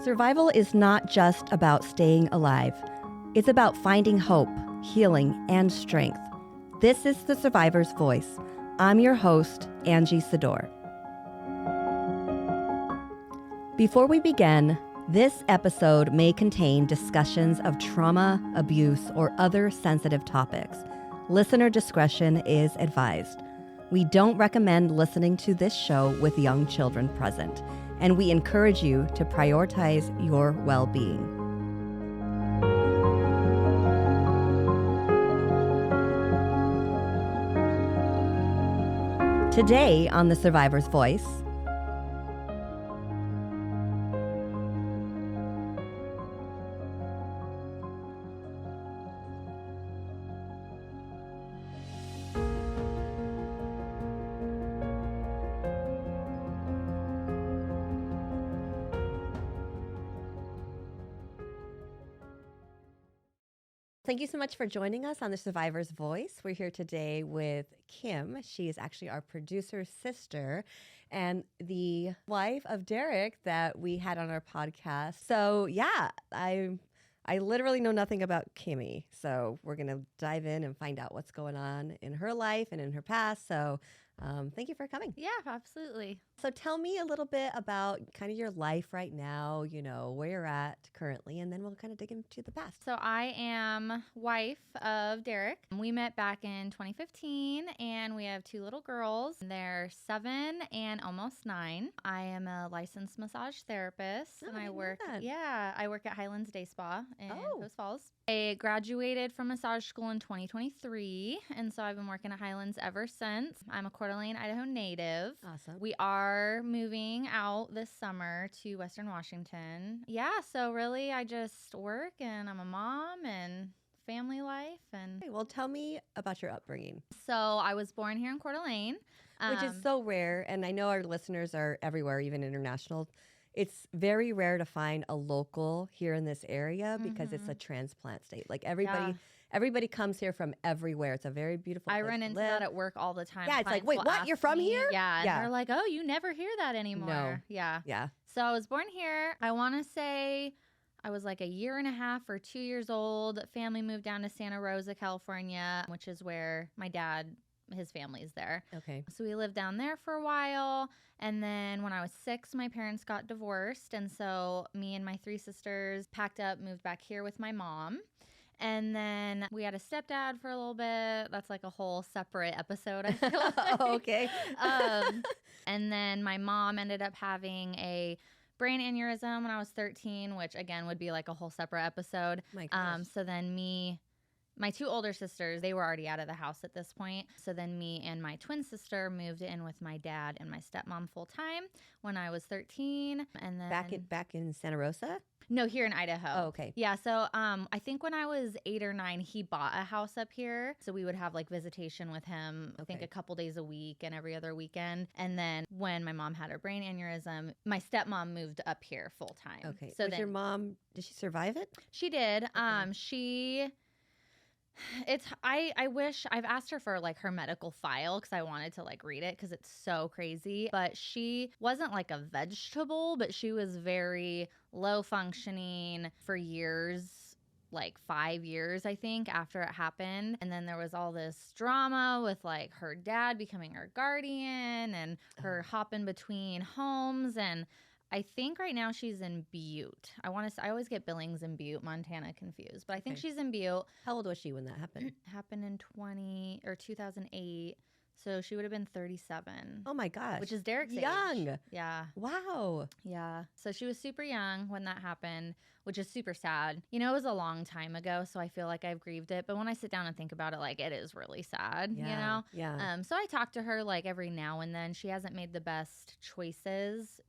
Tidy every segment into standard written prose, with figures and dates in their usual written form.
Survival is not just about staying alive. It's about finding hope, healing, and strength. This is The Survivor's Voice. I'm your host, Angie Sedore. Before we begin, this episode may contain discussions of trauma, abuse, or other sensitive topics. Listener discretion is advised. We don't recommend listening to this show with young children present, and we encourage you to prioritize your well-being. Today on The Survivor's Voice, thank you so much for joining us on The Survivor's Voice. We're here today with Kim. She is actually our producer's sister and the wife of Derek that we had on our podcast. So yeah, I literally know nothing about Kimmy. So we're going to dive in and find out what's going on in her life and in her past. So thank you for coming. Yeah, absolutely. So tell me a little bit about kind of your life right now, you know, where you're at currently, and then we'll kind of dig into the past. So I am wife of Derek. We met back in 2015 and we have two little girls. They're 7 and almost 9. I am a licensed massage therapist and I work at Highlands Day Spa in Post Falls. I graduated from massage school in 2023 and so I've been working at Highlands ever since. I'm a Coeur d'Alene, Idaho native. Awesome. We are moving out this summer to Western Washington. Yeah, so really I just work and I'm a mom and family life. And Okay, well, tell me about your upbringing. so I was born here in Coeur d'Alene. Which is so rare, and I know our listeners are everywhere, even international. It's very rare to find a local here in this area because it's a transplant state. Like everybody comes here from everywhere. It's a very beautiful place I run to into live. that at work all the time. Yeah, it's like, Clients wait, will what? ask You're from me- here? Yeah, and Yeah. they're like, oh, you never hear that anymore. No. Yeah. Yeah. So I was born here. I want to say I was like a year and a half or 2 years old. Family moved down to Santa Rosa, California, which is where my dad, his family's there. Okay. So we lived down there for a while. And then when I was 6, my parents got divorced. And so me and my 3 sisters packed up, moved back here with my mom. And then we had a stepdad for a little bit. That's like a whole separate episode, I feel like. Okay. And then my mom ended up having a brain aneurysm when I was 13, which again would be like a whole separate episode. My gosh. So then my 2 older sisters, they were already out of the house at this point. So then me and my twin sister moved in with my dad and my stepmom full time when I was 13. And then Back in Santa Rosa? no, here in Idaho. Oh, okay. Yeah, so I think when I was 8 or 9, he bought a house up here. So we would have like visitation with him, I think a couple days a week and every other weekend. And then when my mom had her brain aneurysm, my stepmom moved up here full time. Okay. So Was your mom, did she survive it? she did. I wish I've asked her for like her medical file because I wanted to like read it because it's so crazy. But she wasn't like a vegetable, but she was very low functioning for years, like 5 years, I think, after it happened. And then there was all this drama with like her dad becoming her guardian and her hopping between homes. And I think right now she's in Butte. I always get Billings and Butte, Montana confused, but I think she's in Butte. How old was she when that happened? Happened in 2008. So she would have been 37. Oh my gosh. Which is Derek's age. Young. Yeah. Wow. Yeah. So she was super young when that happened, which is super sad. You know, it was a long time ago, so I feel like I've grieved it. But when I sit down and think about it, like it is really sad, you know? Yeah. So I talk to her like every now and then. She hasn't made the best choices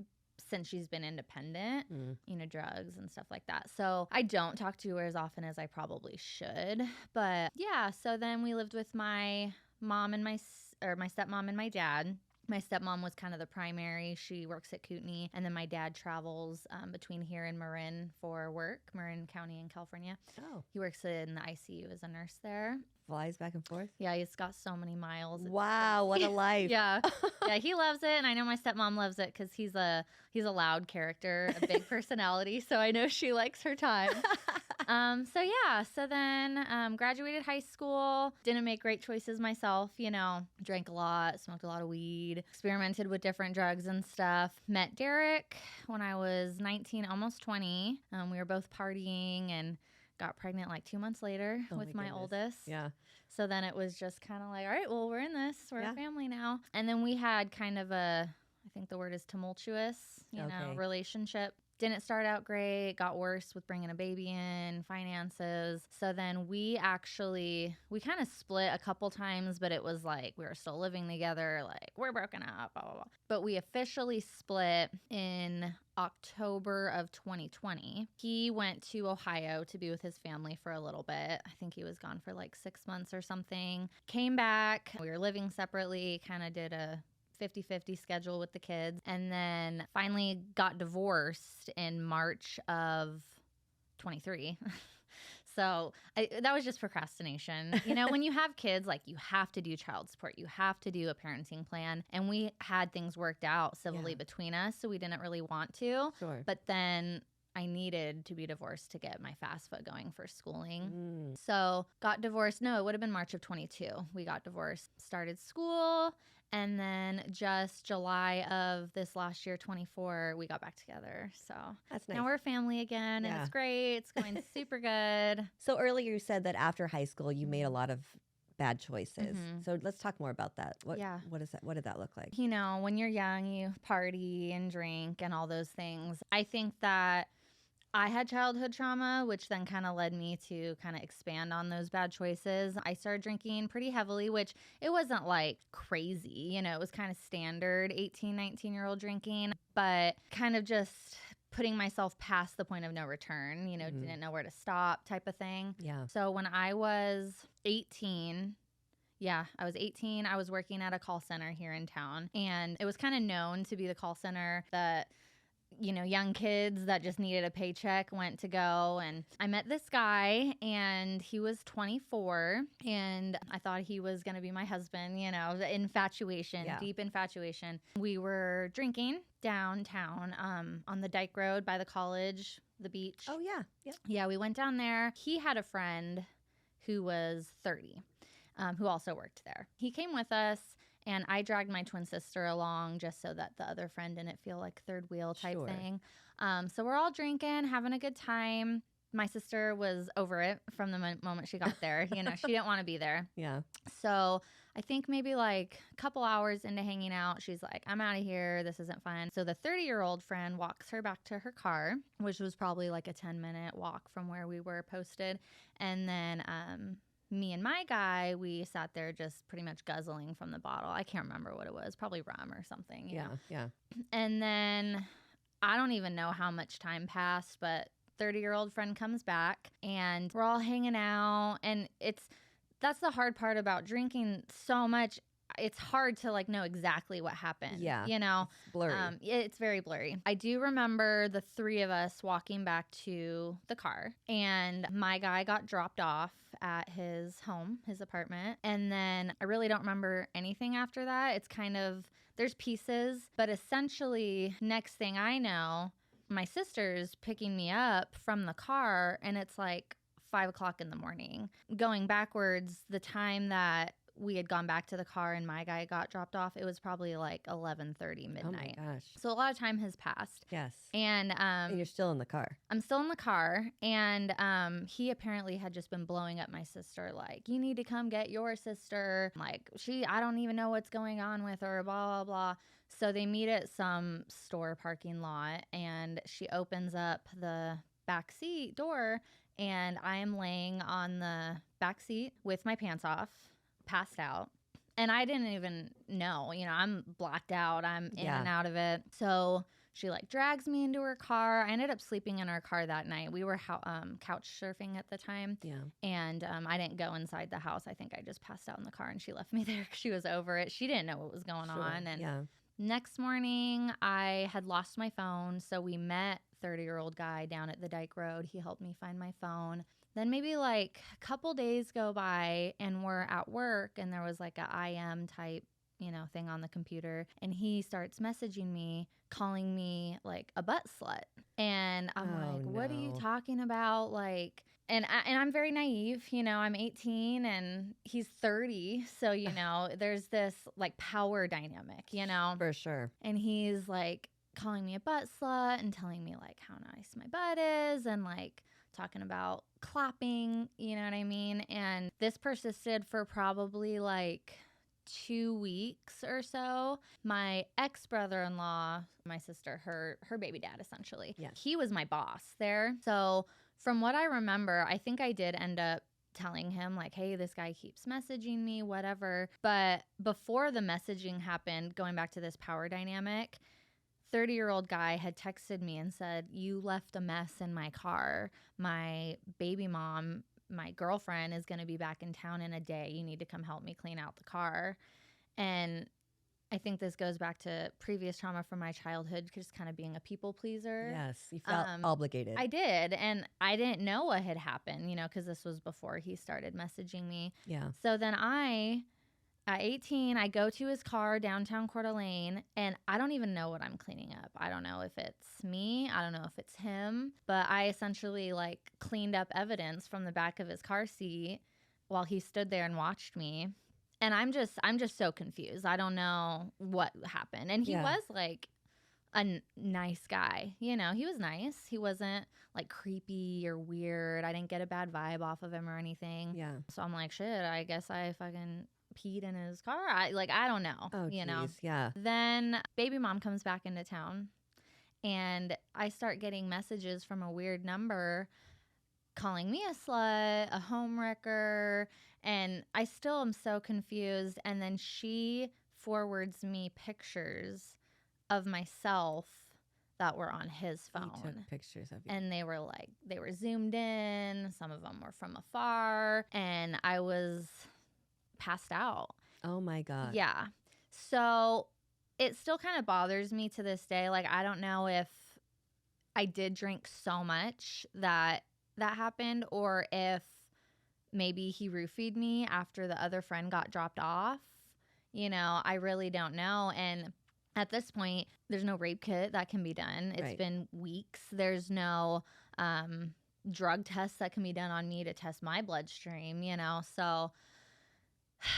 since she's been independent, you know, drugs and stuff like that. So I don't talk to her as often as I probably should. But yeah, so then we lived with my mom and my stepmom and my dad. My stepmom was kind of the primary. She works at Kootenai. And then my dad travels between here and Marin for work, Marin County in California. Oh, He works in the ICU as a nurse there. flies back and forth. Yeah, he's got so many miles. It's Wow, what a life. yeah. Yeah, he loves it. And I know my stepmom loves it because he's a loud character, a big personality. So I know she likes her time. So then graduated high school, didn't make great choices myself, drank a lot, smoked a lot of weed, experimented with different drugs and stuff. Met Derek when I was 19, almost 20. We were both partying and got pregnant like 2 months later with my oldest. Yeah. So then it was just kind of like, all right, well, we're in this. We're Yeah. a family now. And then we had kind of I think the word is tumultuous, relationship. Didn't start out great, got worse with bringing a baby in, finances. So then we kind of split a couple times, but it was like we were still living together, like we're broken up, blah, blah, blah. But we officially split in October of 2020. He went to Ohio to be with his family for a little bit. I think he was gone for like 6 months or something. Came back. We were living separately, kind of did a 50-50 schedule with the kids, and then finally got divorced in March of 23. So that was just procrastination. When you have kids, like you have to do child support, you have to do a parenting plan, and we had things worked out civilly between us, so we didn't really want to. Sure. But then I needed to be divorced to get my FAFSA going for schooling. So got divorced. No, it would have been March of 22. We got divorced, started school. And then just July of this last year, 24, we got back together. So that's nice. Now we're a family again, and it's great. It's going super good. So earlier you said that after high school, you made a lot of bad choices. So let's talk more about that. What is that? What did that look like? When you're young, you party and drink and all those things. I think that I had childhood trauma, which then kind of led me to kind of expand on those bad choices. I started drinking pretty heavily, which it wasn't like crazy. It was kind of standard 18, 19-year-old drinking, but kind of just putting myself past the point of no return, didn't know where to stop type of thing. Yeah. So when I was 18, I was 18. I was working at a call center here in town, and it was kind of known to be the call center that young kids that just needed a paycheck went to go. And I met this guy, and he was 24, and I thought he was going to be my husband, infatuation, deep infatuation. We were drinking downtown on the Dyke Road by the college, the beach. Oh, yeah. Yep. Yeah, we went down there. He had a friend who was 30, who also worked there. He came with us. And I dragged my twin sister along just so that the other friend didn't feel like third wheel type thing. So we're all drinking, having a good time. My sister was over it from the moment she got there. She didn't want to be there. Yeah. So I think maybe like a couple hours into hanging out, she's like, I'm out of here. This isn't fun. So the 30-year-old friend walks her back to her car, which was probably like a 10-minute walk from where we were posted. And then me and my guy, we sat there just pretty much guzzling from the bottle. I can't remember what it was, probably rum or something. You know? Yeah. And then I don't even know how much time passed, but 30-year-old friend comes back, and we're all hanging out. And that's the hard part about drinking so much. It's hard to like know exactly what happened. Yeah. It's blurry. It's very blurry. I do remember the three of us walking back to the car, and my guy got dropped off at his home, his apartment. And then I really don't remember anything after that. It's kind of, there's pieces, but essentially next thing I know, my sister's picking me up from the car, and it's like 5 o'clock in the morning. Going backwards, the time that we had gone back to the car and my guy got dropped off, it was probably like 11:30 midnight. Oh my gosh. So a lot of time has passed. Yes. And you're still in the car. I'm still in the car, and he apparently had just been blowing up my sister, like, you need to come get your sister. Like, I don't even know what's going on with her, blah, blah, blah. So they meet at some store parking lot, and she opens up the back seat door, and I am laying on the back seat with my pants off, passed out. And I didn't even know, I'm blacked out. I'm in and out of it. So She like drags me into her car. I ended up sleeping in her car that night. We were couch surfing at the time. Yeah. And I didn't go inside the house. I think I just passed out in the car and she left me there 'cause she was over it. She didn't know what was going on. And next morning, I had lost my phone. So we met 30-year-old guy down at the Dyke Road. He helped me find my phone. Then maybe like a couple days go by and we're at work and there was like a IM type, thing on the computer. And he starts messaging me, calling me like a butt slut. And I'm like, what are you talking about? Like, and I'm very naive, I'm 18 and he's 30. So, there's this like power dynamic, For sure. And he's like calling me a butt slut and telling me like how nice my butt is and like talking about clapping, you know what I mean? And this persisted for probably like 2 weeks or so. My ex-brother-in-law, my sister, her baby dad, essentially. Yeah. He was my boss there. So from what I remember, I think I did end up telling him like, hey, this guy keeps messaging me, whatever. But before the messaging happened, going back to this power dynamic, 30-year-old guy had texted me and said, you left a mess in my car. My baby mom, my girlfriend, is going to be back in town in a day. You need to come help me clean out the car. And I think this goes back to previous trauma from my childhood, just kind of being a people pleaser. Yes, you felt obligated. I did. And I didn't know what had happened, because this was before he started messaging me. Yeah. So then at 18, I go to his car downtown Coeur d'Alene, and I don't even know what I'm cleaning up. I don't know if it's me. I don't know if it's him. But I essentially like cleaned up evidence from the back of his car seat while he stood there and watched me. And I'm just so confused. I don't know what happened. And he was like a nice guy. He was nice. He wasn't like creepy or weird. I didn't get a bad vibe off of him or anything. Yeah. So I'm like, shit, I guess I fucking peed in his car. I don't know. Oh, geez. Yeah. Then baby mom comes back into town and I start getting messages from a weird number calling me a slut, a homewrecker, and I still am so confused. And then she forwards me pictures of myself that were on his phone. He took pictures of you. And they were zoomed in. Some of them were from afar. And I was passed out. Oh my God. Yeah. So it still kind of bothers me to this day. Like, I don't know if I did drink so much that happened, or if maybe he roofied me after the other friend got dropped off. I really don't know. And at this point, there's no rape kit that can be done. It's been weeks. There's no drug tests that can be done on me to test my bloodstream,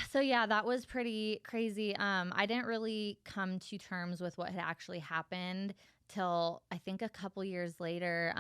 So yeah, that was pretty crazy. I didn't really come to terms with what had actually happened till I think a couple years later.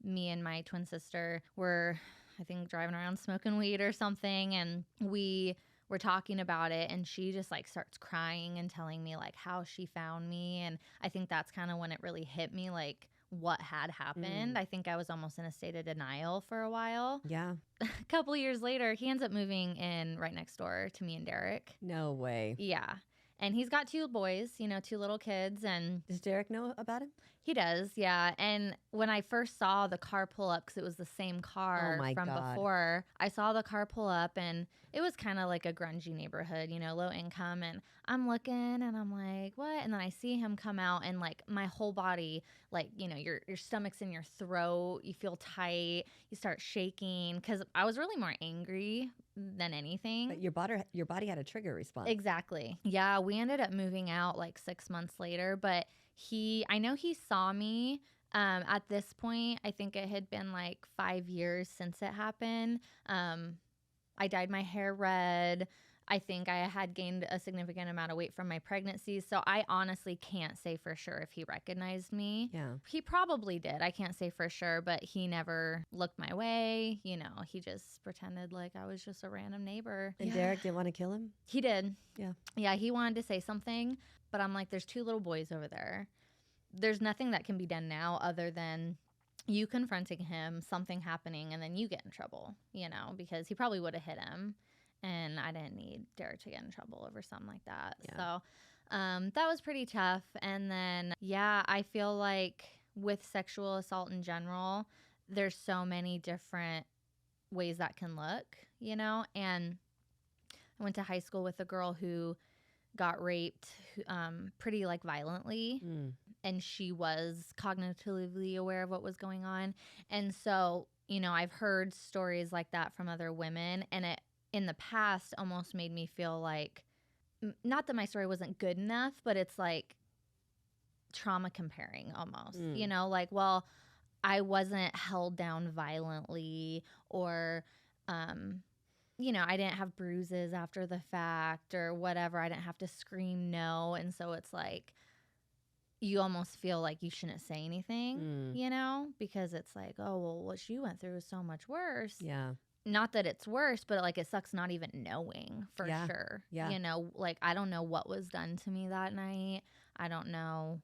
Me and my twin sister were, I think, driving around smoking weed or something, and we were talking about it, and she just like starts crying and telling me like how she found me. And I think that's kind of when it really hit me, like what had happened. I think I was almost in a state of denial for a while. Yeah. A couple of years later, he ends up moving in right next door to me and Derek. No way. Yeah. And he's got 2 boys, 2 little kids. And does Derek know about him? He does, yeah. And when I first saw the car pull up, because it was the same car from before, I saw the car pull up, and it was kind of like a grungy neighborhood, low income. And I'm looking, and I'm like, what? And then I see him come out, and like my whole body, like, your stomach's in your throat. You feel tight. You start shaking, because I was really more angry than anything. But your body had a trigger response. Exactly. Yeah, we ended up moving out like 6 months later, but I know he saw me. At this point, I think it had been like 5 years since it happened. I dyed my hair red. I think I had gained a significant amount of weight from my pregnancy. So I honestly can't say for sure if he recognized me. Yeah. He probably did. I can't say for sure, but he never looked my way. He just pretended like I was just a random neighbor. And Derek didn't want to kill him? He did. Yeah. Yeah, he wanted to say something, but I'm like, there's 2 little boys over there. There's nothing that can be done now other than you confronting him, something happening, and then you get in trouble, because he probably would have hit him. And I didn't need Derek to get in trouble over something like that. Yeah. So That was pretty tough. And then, yeah, I feel like with sexual assault in general, there's so many different ways that can look, and I went to high school with a girl who got raped pretty like violently, and she was cognitively aware of what was going on. And so, I've heard stories like that from other women, and it in the past almost made me feel like, not that my story wasn't good enough, but it's like trauma comparing almost, like, well, I wasn't held down violently, or, I didn't have bruises after the fact or whatever. I didn't have to scream no. And so it's like, you almost feel like you shouldn't say anything, because it's like, oh, well, what she went through is so much worse. Yeah. Not that it's worse, but like it sucks not even knowing for sure. Yeah. Like I don't know what was done to me that night. I don't know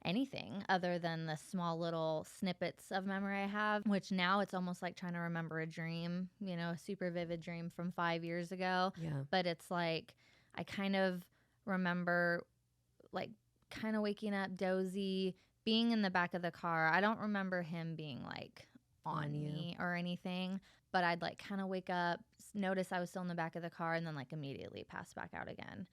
anything other than the small little snippets of memory I have, which now it's almost like trying to remember a dream, a super vivid dream from 5 years ago. Yeah. But it's like I kind of remember like kind of waking up dozy, being in the back of the car. I don't remember him being like on me or anything, but I'd like kind of wake up, notice I was still in the back of the car, and then like immediately pass back out again.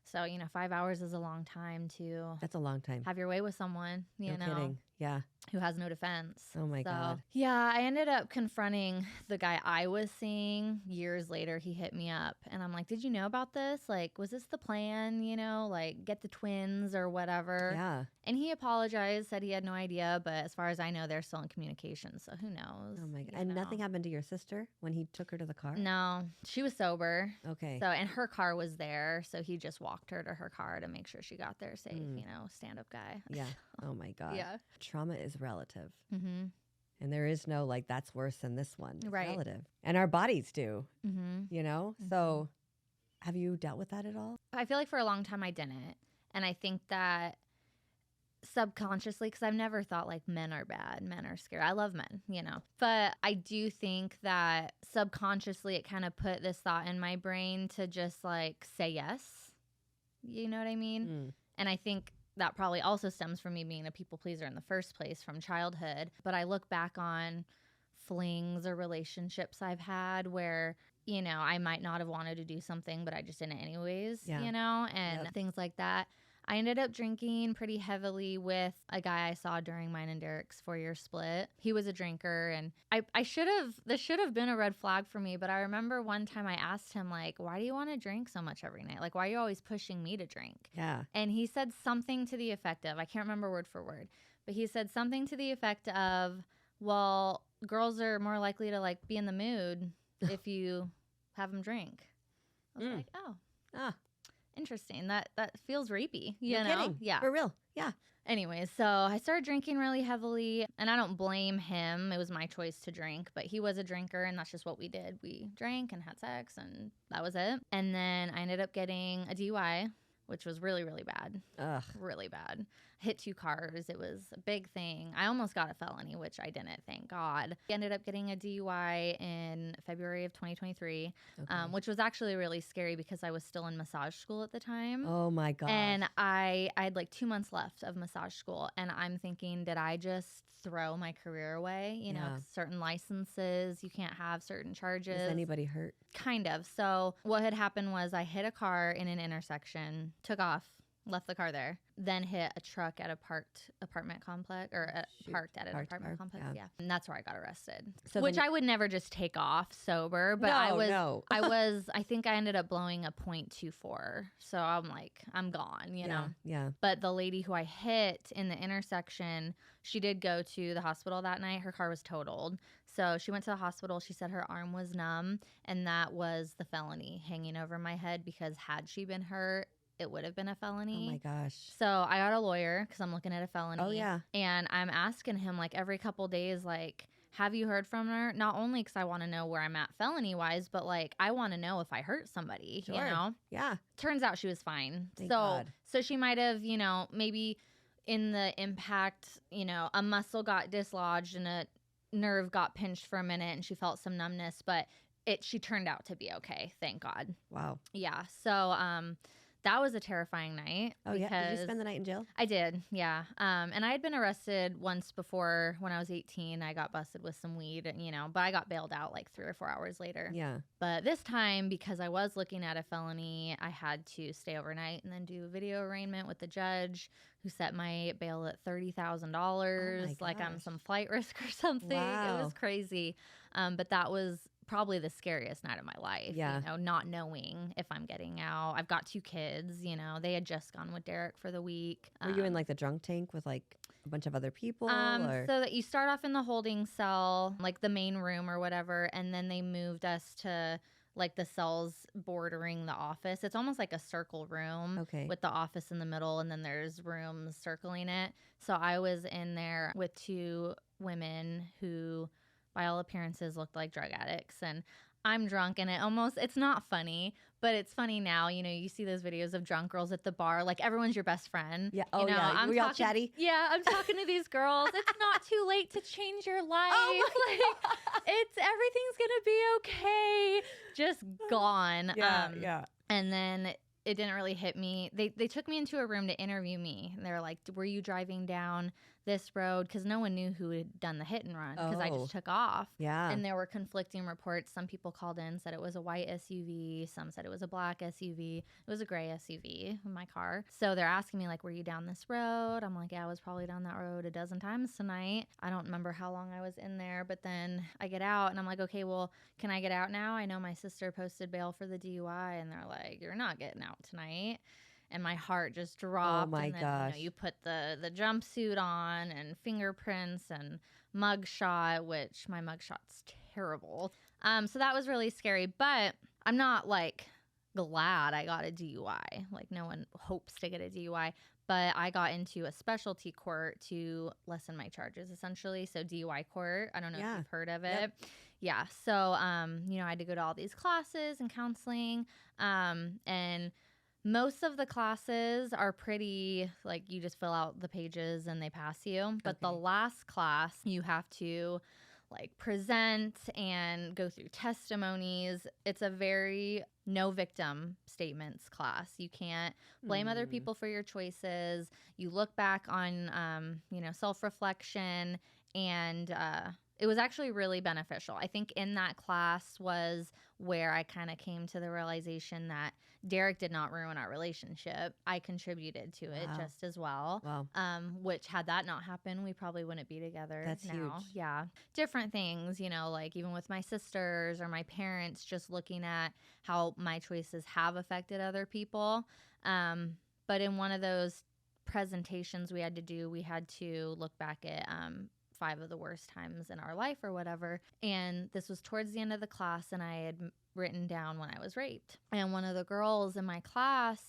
So, 5 hours is a long time to That's a long time. have your way with someone, No kidding. Yeah. who has no defense. Oh my God. Yeah, I ended up confronting the guy I was seeing years later. He hit me up and I'm like, did you know about this? Like, was this the plan, like get the twins or whatever? Yeah. And he apologized, said he had no idea. But as far as I know, they're still in communication. So who knows? Oh my God. And nothing happened to your sister when he took her to the car? No, she was sober. Okay. So, and her car was there. So he just walked her to her car to make sure she got there safe, stand-up guy. Yeah. Oh my God. Yeah. Trauma is relative. Mm-hmm. And there is no like, that's worse than this one. It's Right. relative. And our bodies do, Mm-hmm. So have you dealt with that at all? I feel like for a long time I didn't. And I think that subconsciously, because I've never thought like men are bad, men are scary. I love men, But I do think that subconsciously it kind of put this thought in my brain to just like say yes. You know what I mean? And I think that probably also stems from me being a people pleaser in the first place from childhood. But I look back on flings or relationships I've had where, I might not have wanted to do something, but I just did it anyways, and things like that. I ended up drinking pretty heavily with a guy I saw during mine and Derek's 4-year split. He was a drinker, and this should have been a red flag for me, but I remember one time I asked him, like, why do you want to drink so much every night? Like, why are you always pushing me to drink? Yeah. And he said something to the effect of, I can't remember word for word, but he said something to the effect of, well, girls are more likely to, like, be in the mood if you have them drink. I was like, oh. Interesting. That feels rapey, you know? Kidding. Yeah. For real. Yeah. Anyways, so I started drinking really heavily, and I don't blame him. It was my choice to drink, but he was a drinker, and that's just what we did. We drank and had sex, and that was it. And then I ended up getting a DUI, which was really, really bad. Ugh. Really bad. Hit 2 cars. It was a big thing. I almost got a felony, which I didn't, thank God. I ended up getting a DUI in February of 2023, which was actually really scary because I was still in massage school at the time. Oh my God. And I had like 2 months left of massage school. And I'm thinking, did I just throw my career away? You know, certain licenses, you can't have certain charges. Was anybody hurt? Kind of. So what had happened was I hit a car in an intersection, took off, left the car there, then hit a truck at a parked apartment complex, or parked at an apartment complex. Yeah. And that's where I got arrested. So which I would never just take off sober, but I think I ended up blowing a .24. So I'm like, I'm gone, you know? Yeah. But the lady who I hit in the intersection, she did go to the hospital that night. Her car was totaled. So she went to the hospital. She said her arm was numb, and that was the felony hanging over my head, because had she been hurt, it would have been a felony. Oh my gosh. So I got a lawyer because I'm looking at a felony. Oh yeah. And I'm asking him like every couple days, like, have you heard from her? Not only because I want to know where I'm at felony wise, but like I want to know if I hurt somebody, you know? Yeah. Turns out she was fine. Thank God. So she might have, maybe in the impact, a muscle got dislodged and a nerve got pinched for a minute and she felt some numbness, but she turned out to be okay. Thank God. Wow. Yeah. So, that was a terrifying night. Oh, yeah. Did you spend the night in jail? I did, yeah. And I had been arrested once before when I was 18. I got busted with some weed, and, but I got bailed out like 3 or 4 hours later. Yeah. But this time, because I was looking at a felony, I had to stay overnight and then do a video arraignment with the judge, who set my bail at $30,000, like I'm some flight risk or something. Wow. It was crazy. But that was probably the scariest night of my life, not knowing if I'm getting out. I've got 2 kids, they had just gone with Derek for the week. Were you in like the drunk tank with like a bunch of other people? So that you start off in the holding cell, like the main room or whatever, and then they moved us to like the cells bordering the office. It's almost like a circle room with the office in the middle, and then there's rooms circling it. So I was in there with 2 women who, by all appearances, looked like drug addicts. And I'm drunk, and it's not funny, but it's funny now. You see those videos of drunk girls at the bar, like everyone's your best friend. Yeah. Oh, yeah. Were y'all chatty? Yeah. I'm talking to these girls. It's not too late to change your life. Oh my God. Everything's going to be okay. Just gone. Yeah. And then it didn't really hit me. They took me into a room to interview me. They're like, were you driving down this road? Because no one knew who had done the hit and run, because I just took off. Yeah. And there were conflicting reports. Some people called in, said it was a white SUV. Some said it was a black SUV. It was a gray SUV in my car. So they're asking me, like, were you down this road? I'm like, yeah, I was probably down that road a dozen times tonight. I don't remember how long I was in there. But then I get out, and I'm like, okay, well, can I get out now? I know my sister posted bail for the DUI. And they're like, you're not getting out tonight. And my heart just dropped. Oh my gosh. You put the jumpsuit on and fingerprints and mugshot, which my mugshot's terrible. So that was really scary. But I'm not like glad I got a DUI. Like, no one hopes to get a DUI. But I got into a specialty court to lessen my charges, essentially. So DUI court. I don't know if you've heard of it. Yep. Yeah. So, I had to go to all these classes and counseling. And most of the classes are pretty, like, you just fill out the pages and they pass you. But the last class, you have to, like, present and go through testimonies. It's a very no victim statements class. You can't blame other people for your choices. You look back on, self-reflection, and it was actually really beneficial. I think in that class was where I kind of came to the realization that Derek did not ruin our relationship. I contributed to it just as well. Wow. Which, had that not happened, we probably wouldn't be together. That's now. huge. Yeah. Different things, like even with my sisters or my parents, just looking at how my choices have affected other people. But in one of those presentations we had to do, we had to look back at 5 of the worst times in our life or whatever. And this was towards the end of the class, and I had written down when I was raped. And one of the girls in my class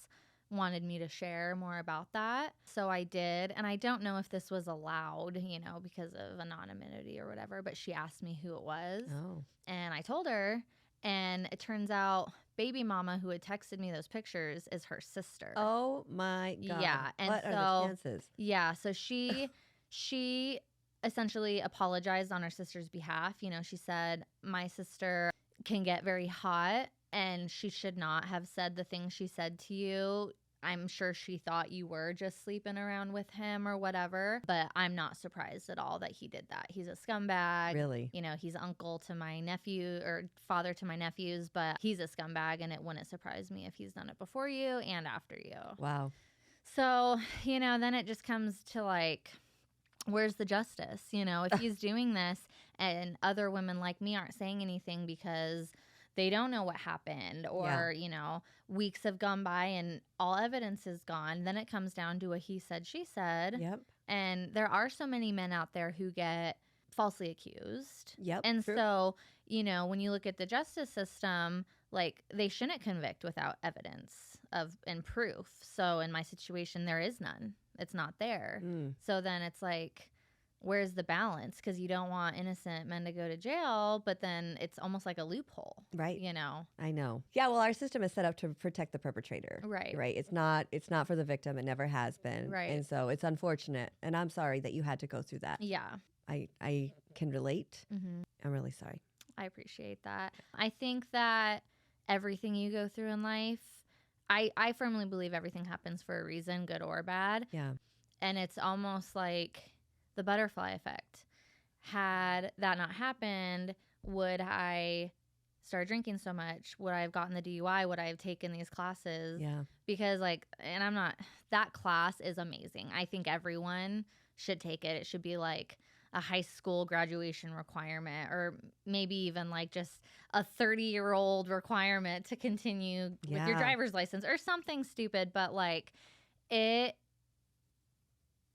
wanted me to share more about that. So I did. And I don't know if this was allowed, because of anonymity or whatever, but she asked me who it was. Oh. And I told her. And it turns out baby mama who had texted me those pictures is her sister. Oh my God. Yeah. And what are the chances? Yeah. So she essentially apologized on her sister's behalf. She said, my sister can get very hot, and she should not have said the things she said to you. I'm sure she thought you were just sleeping around with him or whatever, but I'm not surprised at all that he did that. He's a scumbag. Really? He's uncle to my nephew, or father to my nephews, but he's a scumbag, and it wouldn't surprise me if he's done it before you and after you. Wow. So, then it just comes to, like, where's the justice? If he's doing this and other women like me aren't saying anything because they don't know what happened, or, weeks have gone by and all evidence is gone, then it comes down to a he said, she said. Yep. And there are so many men out there who get falsely accused. Yep. And true. so, when you look at the justice system, like, they shouldn't convict without evidence and proof. So in my situation, there is none. It's not there. So then it's like, where's the balance? Because you don't want innocent men to go to jail, but then it's almost like a loophole. Right. I know. Yeah, well, our system is set up to protect the perpetrator. Right. Right. It's not for the victim. It never has been. Right. And so it's unfortunate. And I'm sorry that you had to go through that. Yeah. I can relate. Mm-hmm. I'm really sorry. I appreciate that. I think that everything you go through in life, I firmly believe everything happens for a reason, good or bad. Yeah. And it's almost like the butterfly effect. Had that not happened, would I start drinking so much? Would I have gotten the DUI? Would I have taken these classes? Yeah. Because and I'm not, that class is amazing. I think everyone should take it. It should be like a high school graduation requirement, or maybe even like just a 30-year-old requirement to continue with your driver's license or something stupid. But like it,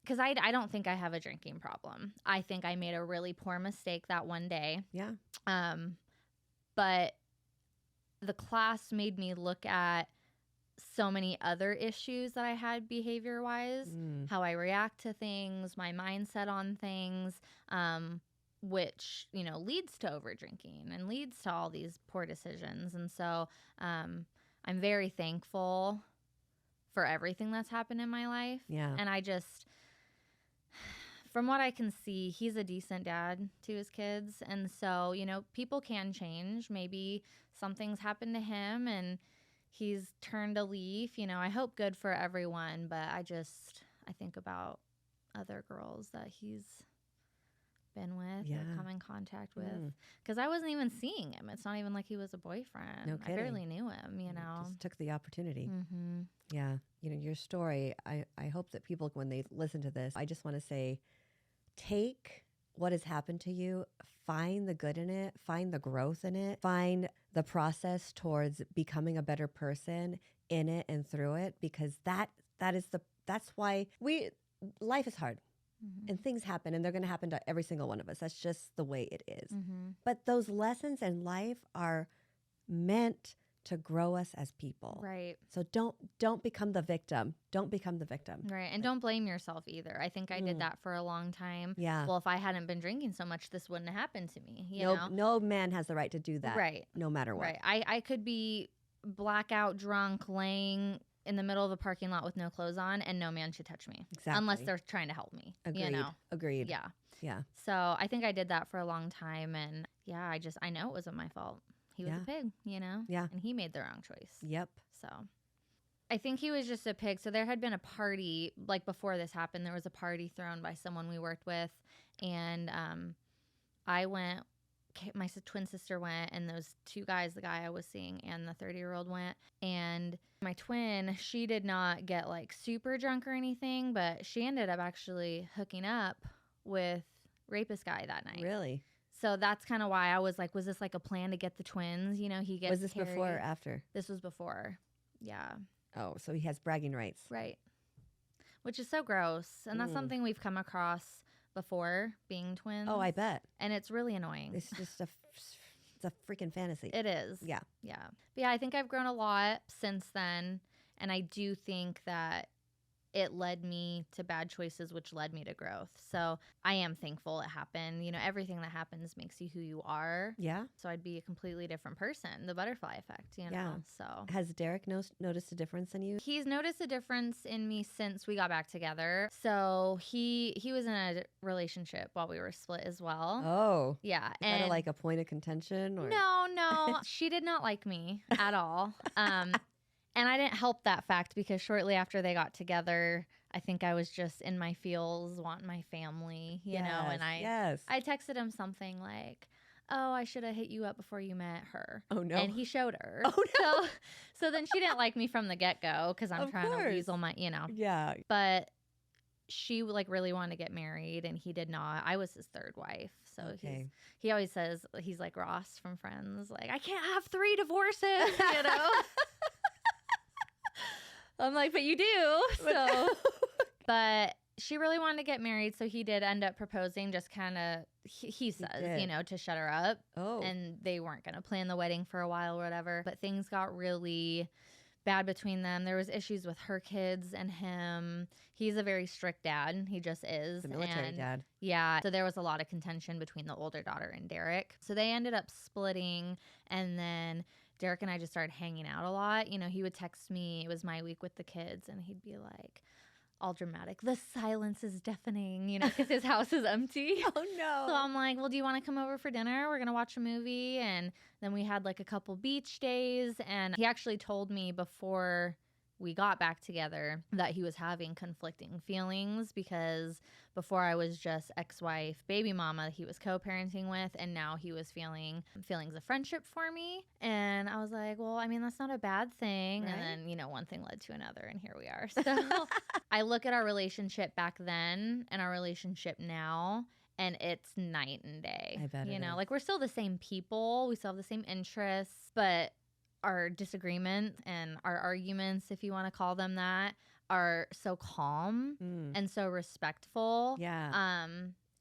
because I don't think I have a drinking problem. I think I made a really poor mistake that one day. Yeah. But the class made me look at so many other issues that I had behavior-wise, how I react to things, my mindset on things, which, leads to overdrinking and leads to all these poor decisions. And so I'm very thankful for everything that's happened in my life. Yeah. And I just, from what I can see, he's a decent dad to his kids. And so, people can change. Maybe something's happened to him and he's turned a leaf. I hope good for everyone, but I think about other girls that he's been with or come in contact with. Because I wasn't even seeing him. It's not even like he was a boyfriend. No kidding. I barely knew him, Just took the opportunity. Mm-hmm. Yeah. Your story, I hope that people, when they listen to this, I just want to say, take what has happened to you, find the good in it, find the growth in it, find the process towards becoming a better person in it and through it, because that's why life is hard. Mm-hmm. And things happen, and they're going to happen to every single one of us. That's just the way it is. Mm-hmm. But those lessons in life are meant to grow us as people. Right. So don't become the victim. Don't become the victim. Right. And don't blame yourself either. I think I did that for a long time. Yeah. Well, if I hadn't been drinking so much, this wouldn't have happened to me. No man has the right to do that. Right. No matter what. Right. I could be blackout drunk, laying in the middle of a parking lot with no clothes on, and no man should touch me. Exactly. Unless they're trying to help me. Agreed. Agreed. Yeah. Yeah. So I think I did that for a long time. And I know it wasn't my fault. He was a pig, Yeah. And he made the wrong choice. Yep. So I think he was just a pig. So there had been a party, like before this happened, there was a party thrown by someone we worked with. And I went, my twin sister went, and those two guys, the guy I was seeing and the 30-year-old went. And my twin, she did not get like super drunk or anything, but she ended up actually hooking up with rapist guy that night. Really? So that's kind of why I was like, was this like a plan to get the twins? He gets Was this carried. before or after? This was before. Yeah. Oh, so he has bragging rights. Right. Which is so gross. And that's something we've come across before, being twins. Oh, I bet. And it's really annoying. It's just it's a freaking fantasy. It is. Yeah. Yeah. But yeah, I think I've grown a lot since then. And I do think that it led me to bad choices, which led me to growth. So I am thankful it happened. Everything that happens makes you who you are. Yeah. So I'd be a completely different person. The butterfly effect, Yeah. So Has Derek noticed a difference in you? He's noticed a difference in me since we got back together. So he was in a relationship while we were split as well. Oh. Yeah. Is that like a point of contention? Or? No. She did not like me at all. And I didn't help that fact because shortly after they got together, I think I was just in my feels, wanting my family, you know, and I texted him something like, oh, I should have hit you up before you met her. Oh, no. And he showed her. Oh, no. So then she didn't like me from the get-go because I'm trying to weasel my, Yeah. But she like really wanted to get married and he did not. I was his third wife. So he always says, he's like Ross from Friends, like, I can't have 3 divorces, I'm like, but you do. So, but she really wanted to get married. So he did end up proposing, just kind of, he says, to shut her up. Oh. And they weren't going to plan the wedding for a while or whatever. But things got really bad between them. There was issues with her kids and him. He's a very strict dad. He just is. The military dad. Yeah. So there was a lot of contention between the older daughter and Derek. So they ended up splitting, and then Derek and I just started hanging out a lot. He would text me. It was my week with the kids, and he'd be like, all dramatic. The silence is deafening, because his house is empty. Oh, no. So I'm like, well, do you want to come over for dinner? We're going to watch a movie. And then we had like a couple beach days. And he actually told me before we got back together that he was having conflicting feelings because before I was just ex-wife, baby mama, he was co-parenting with, and now he was feeling feelings of friendship for me. And I was like, well, I mean, that's not a bad thing. Right. And then, one thing led to another, and here we are. So I look at our relationship back then and our relationship now, and it's night and day. I bet it is. Like we're still the same people. We still have the same interests, but our disagreements and our arguments, if you want to call them that, are so calm and so respectful. Yeah.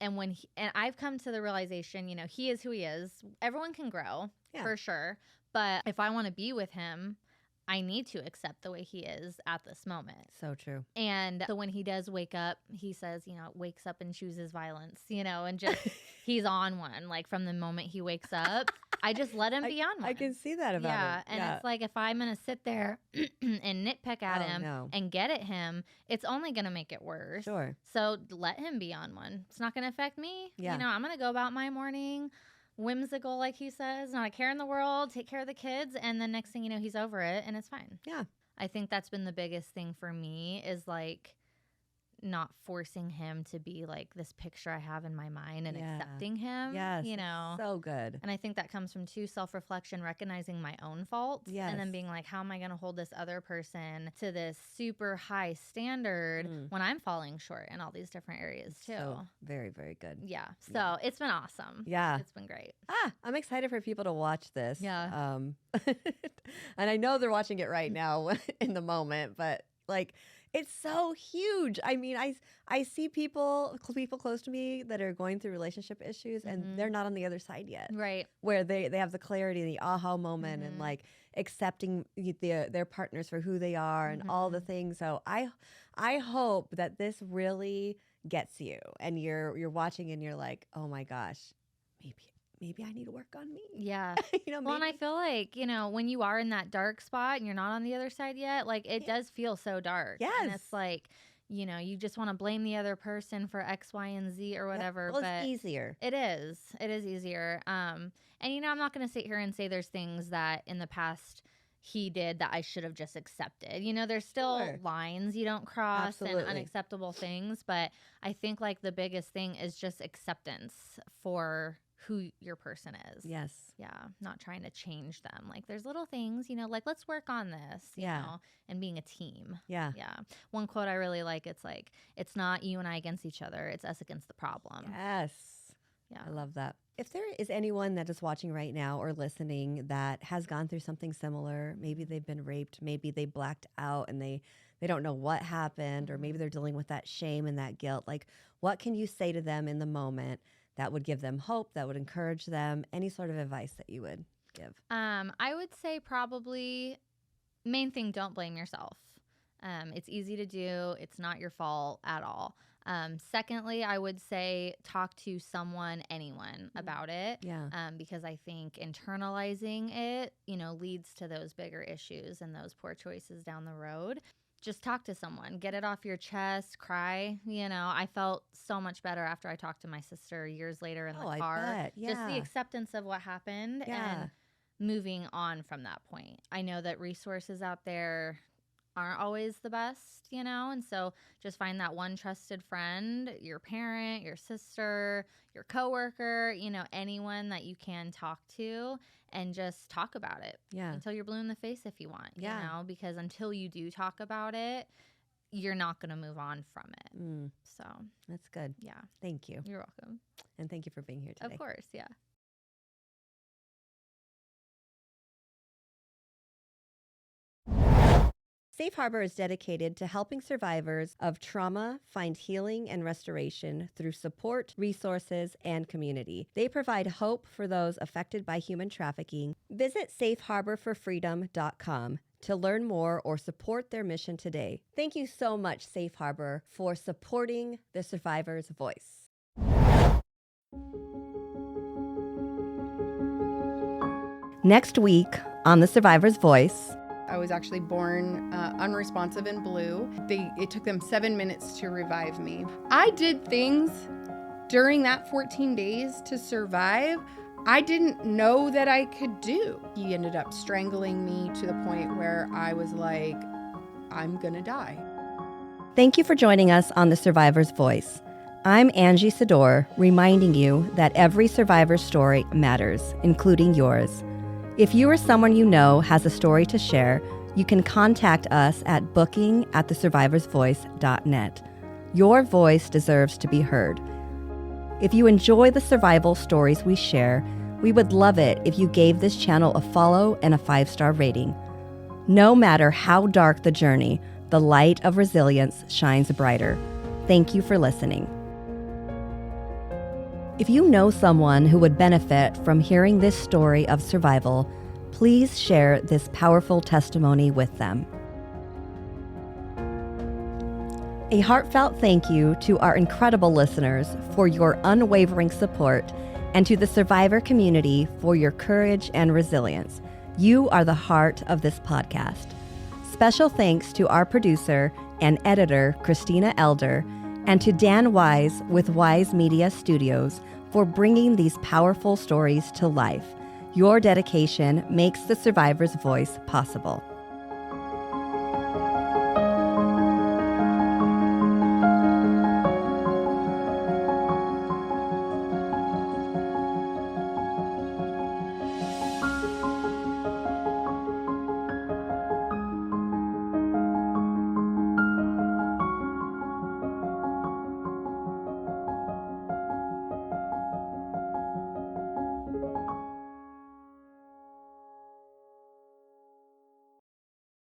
And I've come to the realization, he is who he is. Everyone can grow for sure. But if I want to be with him, I need to accept the way he is at this moment. So true. And so when he does wake up, he says, wakes up and chooses violence, and just he's on one. Like from the moment he wakes up, I just let him be on one. I can see that about him. And it's like if I'm going to sit there and nitpick at him and get at him, it's only going to make it worse. Sure. So let him be on one. It's not going to affect me. Yeah. I'm going to go about my morning whimsical, like he says, not a care in the world, take care of the kids, and then next thing you know, he's over it and it's fine. Yeah. I think that's been the biggest thing for me is like not forcing him to be like this picture I have in my mind and accepting him. Yes. So good. And I think that comes from self-reflection, recognizing my own faults, and then being like, how am I going to hold this other person to this super high standard when I'm falling short in all these different areas too? So very, very good. Yeah. So it's been awesome. Yeah. It's been great. I'm excited for people to watch this. Yeah. And I know they're watching it right now in the moment, but like, it's so huge. I mean, I see people close to me that are going through relationship issues and they're not on the other side yet. Right. Where they have the clarity, the aha moment and like accepting their partners for who they are and all the things. So I hope that this really gets you and you're watching and you're like, oh my gosh, maybe I need to work on me. Yeah. Maybe. Well, and I feel like, when you are in that dark spot and you're not on the other side yet, like it does feel so dark. Yes. And it's like, you just want to blame the other person for X, Y, and Z or whatever. Well, but it's easier. It is. It is easier. And, I'm not going to sit here and say there's things that in the past he did that I should have just accepted. There's still lines you don't cross and unacceptable things. But I think like the biggest thing is just acceptance for who your person is. Yes. Yeah. Not trying to change them. Like there's little things, like let's work on this, you know, and being a team. Yeah. Yeah. One quote I really like, it's like, it's not you and I against each other. It's us against the problem. Yes. Yeah. I love that. If there is anyone that is watching right now or listening that has gone through something similar, maybe they've been raped, maybe they blacked out and they don't know what happened, or maybe they're dealing with that shame and that guilt. Like, what can you say to them in the moment that would give them hope, that would encourage them? Any sort of advice that you would give? I would say probably main thing, don't blame yourself. It's easy to do. It's not your fault at all. Secondly, I would say talk to someone, anyone about it. Yeah. Because I think internalizing it, leads to those bigger issues and those poor choices down the road. Just talk to someone, get it off your chest, cry. I felt so much better after I talked to my sister years later in the car. I bet. Yeah. Just the acceptance of what happened and moving on from that point. I know that resources out there aren't always the best, and so just find that one trusted friend, your parent, your sister, your coworker, anyone that you can talk to and just talk about it until you're blue in the face if you want, because until you do talk about it, you're not going to move on from it. So that's good. Yeah. Thank you. You're welcome. And thank you for being here today. Of course. Yeah. Safe Harbor is dedicated to helping survivors of trauma find healing and restoration through support, resources, and community. They provide hope for those affected by human trafficking. Visit safeharborforfreedom.com to learn more or support their mission today. Thank you so much, Safe Harbor, for supporting the survivor's voice. Next week on The Survivor's Voice, I was actually born unresponsive and blue. It took them 7 minutes to revive me. I did things during that 14 days to survive I didn't know that I could do. He ended up strangling me to the point where I was like, I'm gonna die. Thank you for joining us on The Survivor's Voice. I'm Angie Sedore, reminding you that every survivor's story matters, including yours. If you or someone you know has a story to share, you can contact us at booking@thesurvivorsvoice.net. Your voice deserves to be heard. If you enjoy the survival stories we share, we would love it if you gave this channel a follow and a 5-star rating. No matter how dark the journey, the light of resilience shines brighter. Thank you for listening. If you know someone who would benefit from hearing this story of survival, please share this powerful testimony with them. A heartfelt thank you to our incredible listeners for your unwavering support and to the survivor community for your courage and resilience. You are the heart of this podcast. Special thanks to our producer and editor, Christina Elder, and to Dan Wise with Wise Media Studios for bringing these powerful stories to life. Your dedication makes the survivor's voice possible.